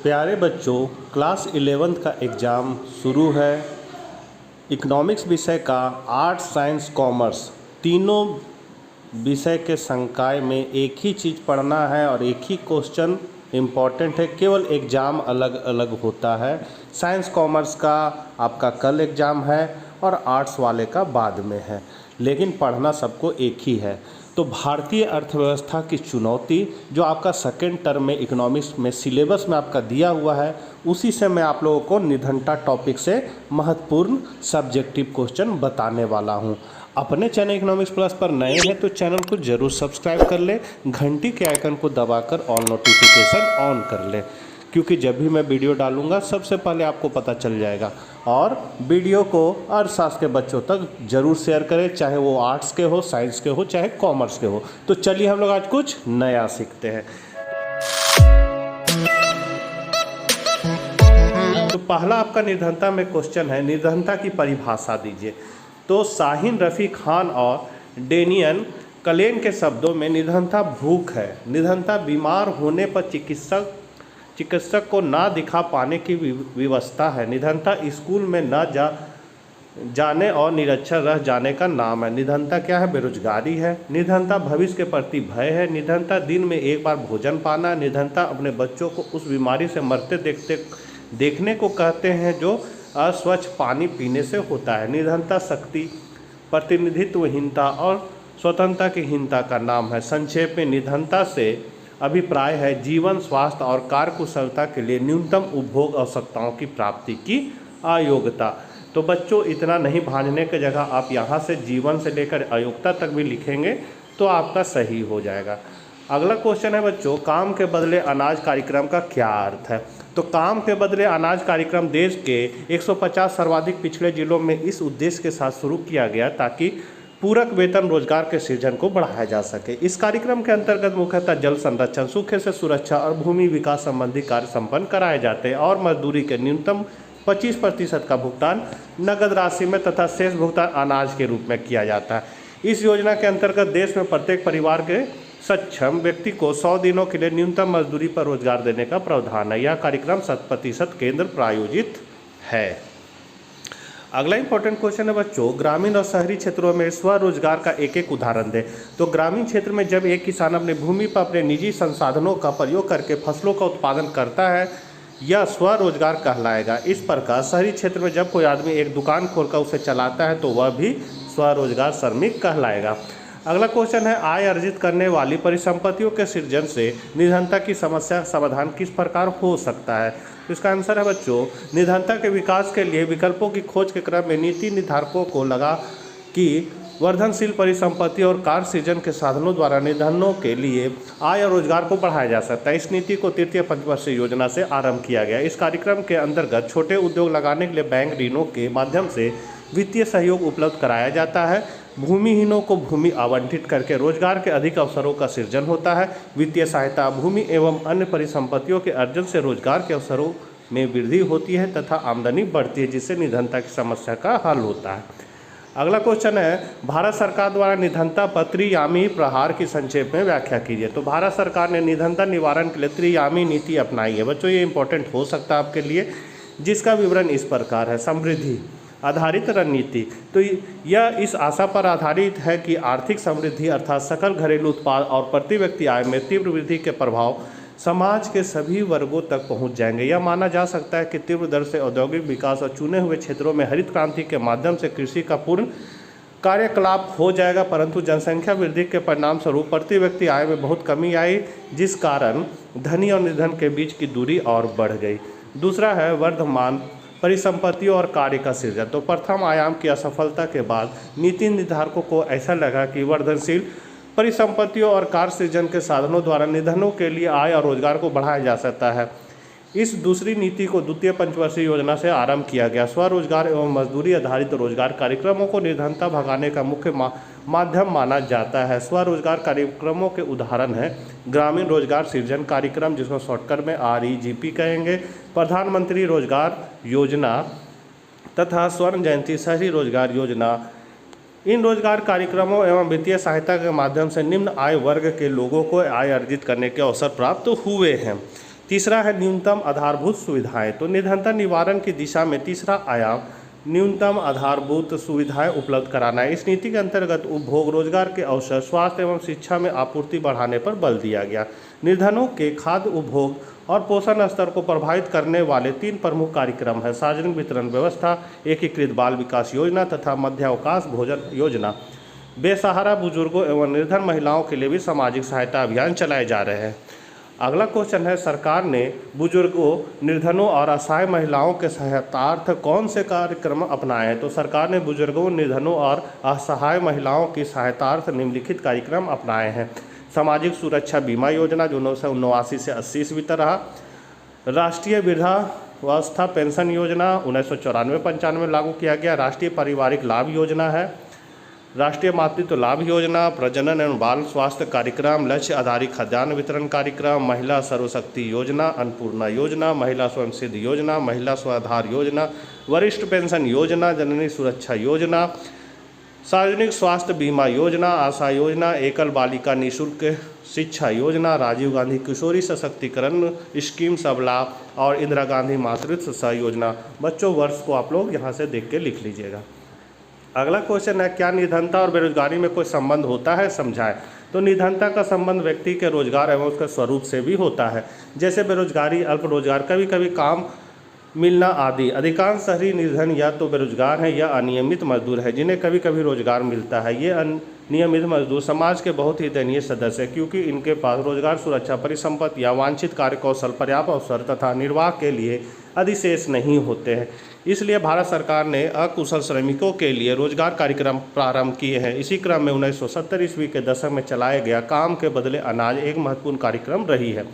प्यारे बच्चों, class 11th का एग्ज़ाम शुरू है। इकोनॉमिक्स विषय का आर्ट्स, साइंस, कॉमर्स तीनों विषय के संकाय में एक ही चीज़ पढ़ना है और एक ही क्वेश्चन इम्पॉर्टेंट है। केवल एग्ज़ाम अलग अलग होता है। साइंस कॉमर्स का आपका कल एग्ज़ाम है और आर्ट्स वाले का बाद में है, लेकिन पढ़ना सबको एक ही है। तो भारतीय अर्थव्यवस्था की चुनौती जो आपका सेकेंड टर्म में इकोनॉमिक्स में सिलेबस में आपका दिया हुआ है, उसी से मैं आप लोगों को निधनता टॉपिक से महत्वपूर्ण सब्जेक्टिव क्वेश्चन बताने वाला हूं। अपने चैनल इकोनॉमिक्स प्लस पर नए हैं तो चैनल को जरूर सब्सक्राइब कर ले, घंटी के आइकन को दबाकर ऑल नोटिफिकेशन ऑन कर ले, क्योंकि जब भी मैं वीडियो डालूंगा सबसे पहले आपको पता चल जाएगा। और वीडियो को अर्थशास्त्र के बच्चों तक जरूर शेयर करें, चाहे वो आर्ट्स के हो, साइंस के हो, चाहे कॉमर्स के हो। तो चलिए हम लोग आज कुछ नया सीखते हैं। तो पहला आपका निर्धनता में क्वेश्चन है, निर्धनता की परिभाषा दीजिए। तो शाहीन रफ़ी खान और डेनियन कलेन के शब्दों में निर्धनता भूख है। निर्धनता बीमार होने पर चिकित्सक को ना दिखा पाने की व्यवस्था है। निर्धनता स्कूल में न जाने और निरक्षर रह जाने का नाम है। निर्धनता क्या है? बेरोजगारी है। निर्धनता भविष्य के प्रति भय है। निर्धनता दिन में एक बार भोजन पाना। निर्धनता अपने बच्चों को उस बीमारी से मरते देखने को कहते हैं जो अस्वच्छ पानी पीने से होता है। निर्धनता शक्ति, प्रतिनिधित्वहीनता और स्वतंत्रता की हीनता का नाम है। संक्षेप में निर्धनता से अभिप्राय है जीवन, स्वास्थ्य और कार्यकुशलता के लिए न्यूनतम उपभोग आवश्यकताओं की प्राप्ति की अयोग्यता। तो बच्चों, इतना नहीं भांजने की जगह आप यहाँ से जीवन से लेकर अयोग्यता तक भी लिखेंगे तो आपका सही हो जाएगा। अगला क्वेश्चन है बच्चों, काम के बदले अनाज कार्यक्रम का क्या अर्थ है? तो काम के बदले अनाज कार्यक्रम देश के 150 सर्वाधिक पिछड़े जिलों में इस उद्देश्य के साथ शुरू किया गया ताकि पूरक वेतन रोजगार के सृजन को बढ़ाया जा सके। इस कार्यक्रम के अंतर्गत मुख्यतः जल संरक्षण, सूखे से सुरक्षा और भूमि विकास संबंधी कार्य संपन्न कराए जाते हैं और मजदूरी के न्यूनतम 25% का भुगतान नगद राशि में तथा शेष भुगतान अनाज के रूप में किया जाता है। इस योजना के अंतर्गत देश में प्रत्येक परिवार के सक्षम व्यक्ति को 100 दिनों के लिए न्यूनतम मजदूरी पर रोजगार देने का प्रावधान है। यह कार्यक्रम 100% केंद्र प्रायोजित है। अगला इंपॉर्टेंट क्वेश्चन है बच्चों, ग्रामीण और शहरी क्षेत्रों में स्वरोजगार का एक एक उदाहरण दें। तो ग्रामीण क्षेत्र में जब एक किसान अपने भूमि पर अपने निजी संसाधनों का प्रयोग करके फसलों का उत्पादन करता है, यह स्वरोजगार कहलाएगा। इस प्रकार शहरी क्षेत्र में जब कोई आदमी एक दुकान खोलकर उसे चलाता है तो वह भी स्वरोजगार श्रमिक कहलाएगा। अगला क्वेश्चन है, आय अर्जित करने वाली परिसंपत्तियों के सृजन से निर्धनता की समस्या समाधान किस प्रकार हो सकता है? तो इसका आंसर है बच्चों, निर्धनता के विकास के लिए विकल्पों की खोज के क्रम में नीति निर्धारकों को लगा कि वर्धनशील परिसंपत्ति और कार्य सृजन के साधनों द्वारा निर्धनों के लिए आय और रोजगार को बढ़ाया जा सकता है। इस नीति को तृतीय पंचवर्षीय योजना से आरंभ किया गया। इस कार्यक्रम के अंतर्गत छोटे उद्योग लगाने के लिए बैंक ऋणों के माध्यम से वित्तीय सहयोग उपलब्ध कराया जाता है। भूमिहीनों को भूमि आवंटित करके रोजगार के अधिक अवसरों का सृजन होता है। वित्तीय सहायता, भूमि एवं अन्य परिसंपत्तियों के अर्जन से रोजगार के अवसरों में वृद्धि होती है तथा आमदनी बढ़ती है, जिससे निर्धनता की समस्या का हल होता है। अगला क्वेश्चन है, भारत सरकार द्वारा निर्धनता पर त्रियामी प्रहार की संक्षेप में व्याख्या कीजिए। तो भारत सरकार ने निर्धनता निवारण के लिए त्रियामी नीति अपनाई है। बच्चों, ये इंपॉर्टेंट हो सकता है आपके लिए, जिसका विवरण इस प्रकार है। समृद्धि आधारित रणनीति, तो यह इस आशा पर आधारित है कि आर्थिक समृद्धि अर्थात सकल घरेलू उत्पाद और प्रति व्यक्ति आय में तीव्र वृद्धि के प्रभाव समाज के सभी वर्गों तक पहुंच जाएंगे। यह माना जा सकता है कि तीव्र दर से औद्योगिक विकास और चुने हुए क्षेत्रों में हरित क्रांति के माध्यम से कृषि का पूर्ण कार्यकलाप हो जाएगा, परंतु जनसंख्या वृद्धि के परिणाम स्वरूप प्रति व्यक्ति आय में बहुत कमी आई, जिस कारण धनी और निर्धन के बीच की दूरी और बढ़ गई। दूसरा है वर्धमान परिसंपत्तियों और कार्य का सृजन। तो प्रथम आयाम की असफलता के बाद नीति निर्धारकों को ऐसा लगा कि वर्धनशील परिसंपत्तियों और कार्य सृजन के साधनों द्वारा निर्धनों के लिए आय और रोजगार को बढ़ाया जा सकता है। इस दूसरी नीति को द्वितीय पंचवर्षीय योजना से आरंभ किया गया। स्वरोजगार एवं मजदूरी आधारित रोजगार कार्यक्रमों को निर्धनता भगाने का मुख्य माध्यम माना जाता है। स्वरोजगार कार्यक्रमों के उदाहरण हैं ग्रामीण रोजगार सृजन कार्यक्रम, जिसको शॉर्टकट में REGP कहेंगे, प्रधानमंत्री रोजगार योजना तथा स्वर्ण जयंती शहरी रोजगार योजना। इन रोजगार कार्यक्रमों एवं वित्तीय सहायता के माध्यम से निम्न आय वर्ग के लोगों को आय अर्जित करने के अवसर प्राप्त हुए हैं। तीसरा है न्यूनतम आधारभूत सुविधाएं। तो निर्धनता निवारण की दिशा में तीसरा आयाम न्यूनतम आधारभूत सुविधाएं उपलब्ध कराना है। इस नीति के अंतर्गत उपभोग, रोजगार के अवसर, स्वास्थ्य एवं शिक्षा में आपूर्ति बढ़ाने पर बल दिया गया। निर्धनों के खाद्य उपभोग और पोषण स्तर को प्रभावित करने वाले 3 प्रमुख कार्यक्रम है: सार्वजनिक वितरण व्यवस्था, एकीकृत बाल विकास योजना तथा मध्यावकाश भोजन योजना। बेसहारा बुजुर्गों एवं निर्धन महिलाओं के लिए भी सामाजिक सहायता अभियान चलाए जा रहे हैं। अगला क्वेश्चन है, सरकार ने बुजुर्गों, निर्धनों और असहाय महिलाओं के सहायतार्थ कौन से कार्यक्रम अपनाए हैं? तो सरकार ने बुजुर्गों, निर्धनों और असहाय महिलाओं की सहायतार्थ निम्नलिखित कार्यक्रम अपनाए हैं: सामाजिक सुरक्षा बीमा योजना जो 1979 से 80 ईस्वी तक रहा, राष्ट्रीय वृद्धावस्था पेंशन योजना 1994-95 में लागू किया गया, राष्ट्रीय पारिवारिक लाभ योजना है, राष्ट्रीय मातृत्व लाभ योजना, प्रजनन एवं बाल स्वास्थ्य कार्यक्रम, लक्ष्य आधारित खाद्यान्न वितरण कार्यक्रम, महिला सर्वशक्ति योजना, अन्नपूर्णा योजना, महिला स्वयं सिद्ध योजना, महिला स्वाधार योजना, वरिष्ठ पेंशन योजना, जननी सुरक्षा योजना, सार्वजनिक स्वास्थ्य बीमा योजना, आशा योजना, एकल बालिका निःशुल्क शिक्षा योजना, राजीव गांधी किशोरी सशक्तिकरण स्कीम सबला और इंदिरा गांधी मातृत्व सहयोजना। बच्चों, वर्ष को आप लोग यहाँ से देख के लिख लीजिएगा। अगला क्वेश्चन है, क्या निर्धनता और बेरोजगारी में कोई संबंध होता है? समझाएं। तो निर्धनता का संबंध व्यक्ति के रोजगार एवं उसके स्वरूप से भी होता है, जैसे बेरोजगारी, अल्प रोजगार, कभी कभी काम मिलना आदि। अधिकांश शहरी निर्धन या तो बेरोजगार हैं या अनियमित मजदूर हैं, जिन्हें कभी कभी रोजगार मिलता है। ये अनियमित मजदूर समाज के बहुत ही दयनीय सदस्य हैं, क्योंकि इनके पास रोजगार, सुरक्षा, परिसंपत्ति या वांछित कार्यकौशल, पर्याप्त अवसर तथा निर्वाह के लिए अधिशेष नहीं होते हैं। इसलिए भारत सरकार ने अकुशल श्रमिकों के लिए रोजगार कार्यक्रम प्रारंभ किए हैं। इसी क्रम में 1970 ईस्वी के दशक में चलाया गया काम के बदले अनाज एक महत्वपूर्ण कार्यक्रम रही है।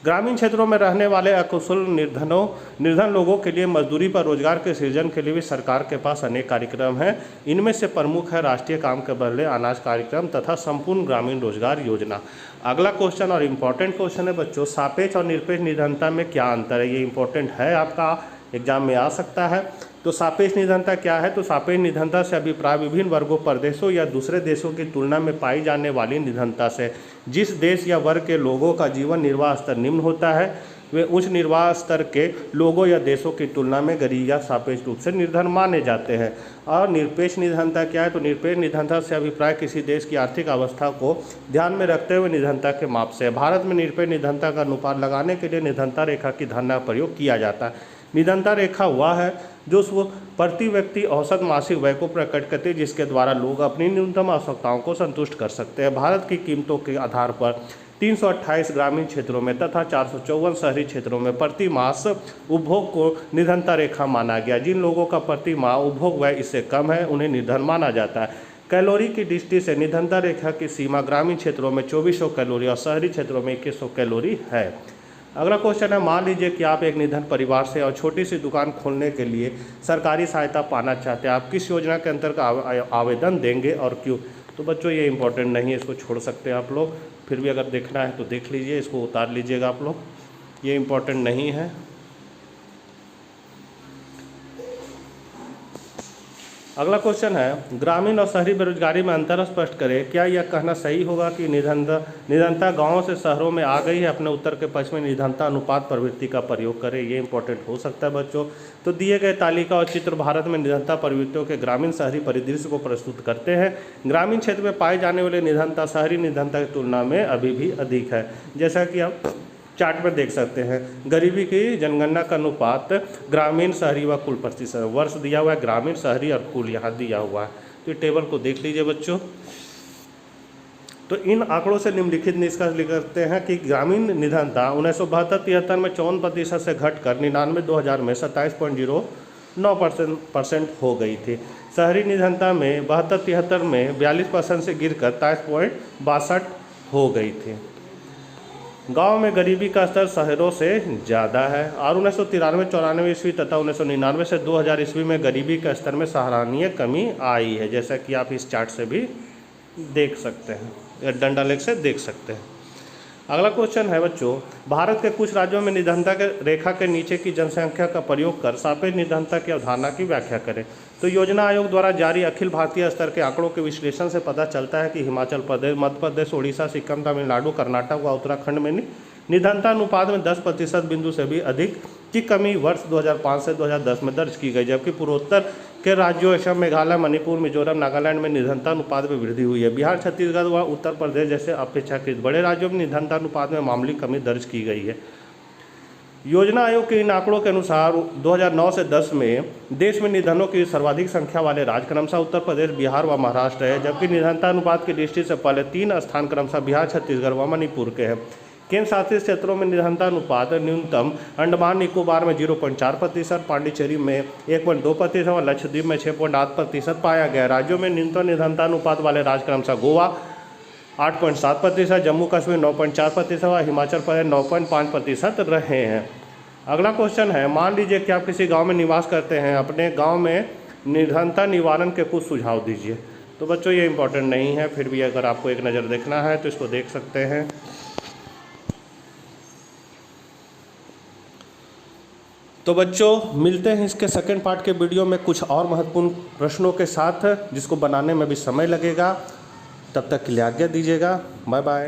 ग्रामीण क्षेत्रों में रहने वाले अकुशल निर्धन लोगों के लिए मजदूरी पर रोजगार के सृजन के लिए भी सरकार के पास अनेक कार्यक्रम हैं। इनमें से प्रमुख है राष्ट्रीय काम के बदले अनाज कार्यक्रम तथा संपूर्ण ग्रामीण रोजगार योजना। अगला क्वेश्चन और इम्पोर्टेंट क्वेश्चन है बच्चों, सापेक्ष और निरपेक्ष निर्धनता में क्या अंतर है? ये इंपॉर्टेंट है, आपका एग्जाम में आ सकता है। तो सापेक्ष निर्धनता क्या है? तो सापेक्ष निर्धनता से अभिप्राय विभिन्न वर्गों, प्रदेशों या दूसरे देशों की तुलना में पाई जाने वाली निर्धनता से। जिस देश या वर्ग के लोगों का जीवन निर्वाह स्तर निम्न होता है, वे उच्च निर्वाह स्तर के लोगों या देशों की तुलना में गरीब या सापेक्ष रूप से निर्धन माने जाते हैं। और निरपेक्ष निर्धनता क्या है? तो निरपेक्ष निर्धनता से अभिप्राय किसी देश की आर्थिक अवस्था को ध्यान में रखते हुए निर्धनता के माप से। भारत में निरपेक्ष निर्धनता का अनुपात लगाने के लिए निर्धनता रेखा की धारणा का प्रयोग किया जाता है। निर्धनता रेखा वह है जो प्रति व्यक्ति औसत मासिक व्यय को प्रकट करती है, जिसके द्वारा लोग अपनी न्यूनतम आवश्यकताओं को संतुष्ट कर सकते हैं। भारत की कीमतों के आधार पर 328 ग्रामीण क्षेत्रों में तथा 454 शहरी क्षेत्रों में प्रति मास उपभोग को निर्धनता रेखा माना गया। जिन लोगों का प्रति माह उपभोग व्यय इससे कम है, उन्हें निर्धन माना जाता है। कैलोरी की दृष्टि से निर्धनता रेखा की सीमा ग्रामीण क्षेत्रों में 2400 कैलोरी और शहरी क्षेत्रों में 2100 कैलोरी है। अगला क्वेश्चन है, मान लीजिए कि आप एक निर्धन परिवार से और छोटी सी दुकान खोलने के लिए सरकारी सहायता पाना चाहते हैं। आप किस योजना के अंतर्गत आवेदन देंगे और क्यों? तो बच्चों, ये इंपॉर्टेंट नहीं है, इसको छोड़ सकते हैं आप लोग। फिर भी अगर देखना है तो देख लीजिए, इसको उतार लीजिएगा आप लोग, ये इंपॉर्टेंट नहीं है। अगला क्वेश्चन है, ग्रामीण और शहरी बेरोजगारी में अंतर स्पष्ट करें। क्या यह कहना सही होगा कि निर्धनता गांवों से शहरों में आ गई है? अपने उत्तर के पक्ष में निर्धनता अनुपात प्रवृत्ति का प्रयोग करें। ये इंपॉर्टेंट हो सकता है बच्चों। तो दिए गए तालिका और चित्र भारत में निर्धनता प्रवृत्तियों के ग्रामीण शहरी परिदृश्य को प्रस्तुत करते हैं। ग्रामीण क्षेत्र में पाए जाने वाले निर्धनता शहरी निर्धनता की तुलना में अभी भी अधिक है। जैसा कि आप चार्ट में देख सकते हैं, गरीबी की जनगणना का अनुपात ग्रामीण, शहरी व कुल प्रतिशत, वर्ष दिया हुआ है, ग्रामीण, शहरी और कुल यहाँ दिया हुआ है। तो टेबल को देख लीजिए बच्चों। तो इन आंकड़ों से निम्नलिखित निष्कर्ष निकलते हैं कि ग्रामीण निर्धनता 1972-73 में 54% से घटकर 99-2000 में 27.09% हो गई थी। शहरी निर्धनता में 72-73 में 42% से गिरकर 23.62 हो गई थी। गांव में गरीबी का स्तर शहरों से ज़्यादा है और 1993-94 ईस्वी तथा 1999 से 2000 ईस्वी में गरीबी का स्तर में सराहनीय कमी आई है, जैसा कि आप इस चार्ट से भी देख सकते हैं या डंडा लेख से देख सकते हैं। अगला क्वेश्चन है बच्चों, भारत के कुछ राज्यों में निर्धनता के रेखा के नीचे की जनसंख्या का प्रयोग कर सापेक्ष निर्धनता की अवधारणा की व्याख्या करें। तो योजना आयोग द्वारा जारी अखिल भारतीय स्तर के आंकड़ों के विश्लेषण से पता चलता है कि हिमाचल प्रदेश, मध्य प्रदेश, उड़ीसा, सिक्किम, तमिलनाडु, कर्नाटक व उत्तराखंड में निर्धनता अनुपात में 10% बिंदु से भी अधिक की कमी वर्ष 2005 से 2010 में दर्ज की गई, जबकि पूर्वोत्तर के राज्यों असम, मेघालय, मणिपुर, मिजोरम, नागालैंड में निर्धनता अनुपात में वृद्धि हुई है। बिहार, छत्तीसगढ़ व उत्तर प्रदेश जैसे अपेक्षाकृत बड़े राज्यों में निर्धनता अनुपात में मामूली कमी दर्ज की गई है। योजना आयोग के इन आंकड़ों के अनुसार 2009 से 10 में देश में निर्धनों की सर्वाधिक संख्या वाले राज्य क्रमशः उत्तर प्रदेश, बिहार व महाराष्ट्र है, जबकि निर्धनता अनुपात की दृष्टि से पहले 3 स्थान क्रमशः बिहार, छत्तीसगढ़ व मणिपुर के हैं। केंद्र शासित क्षेत्रों में निर्धनता अनुपात न्यूनतम अंडमान निकोबार में 0.4%, पांडिचेरी में 1.2% और लक्षद्वीप में 6.8% पाया गया। राज्यों में न्यूनतम निर्धनता अनुपात वाले राज्य क्रमशः गोवा 8.7%, जम्मू कश्मीर 9.4% और हिमाचल प्रदेश 9.5% रहे हैं। अगला क्वेश्चन है, मान लीजिए कि आप किसी गांव में निवास करते हैं, अपने गांव में निर्धनता निवारण के कुछ सुझाव दीजिए। तो बच्चों ये इंपॉर्टेंट नहीं है, फिर भी अगर आपको एक नज़र देखना है तो इसको देख सकते हैं। तो बच्चों मिलते हैं इसके सेकंड पार्ट के वीडियो में कुछ और महत्वपूर्ण प्रश्नों के साथ, जिसको बनाने में भी समय लगेगा। तब तक के लिए आज्ञा दीजिएगा। Bye bye.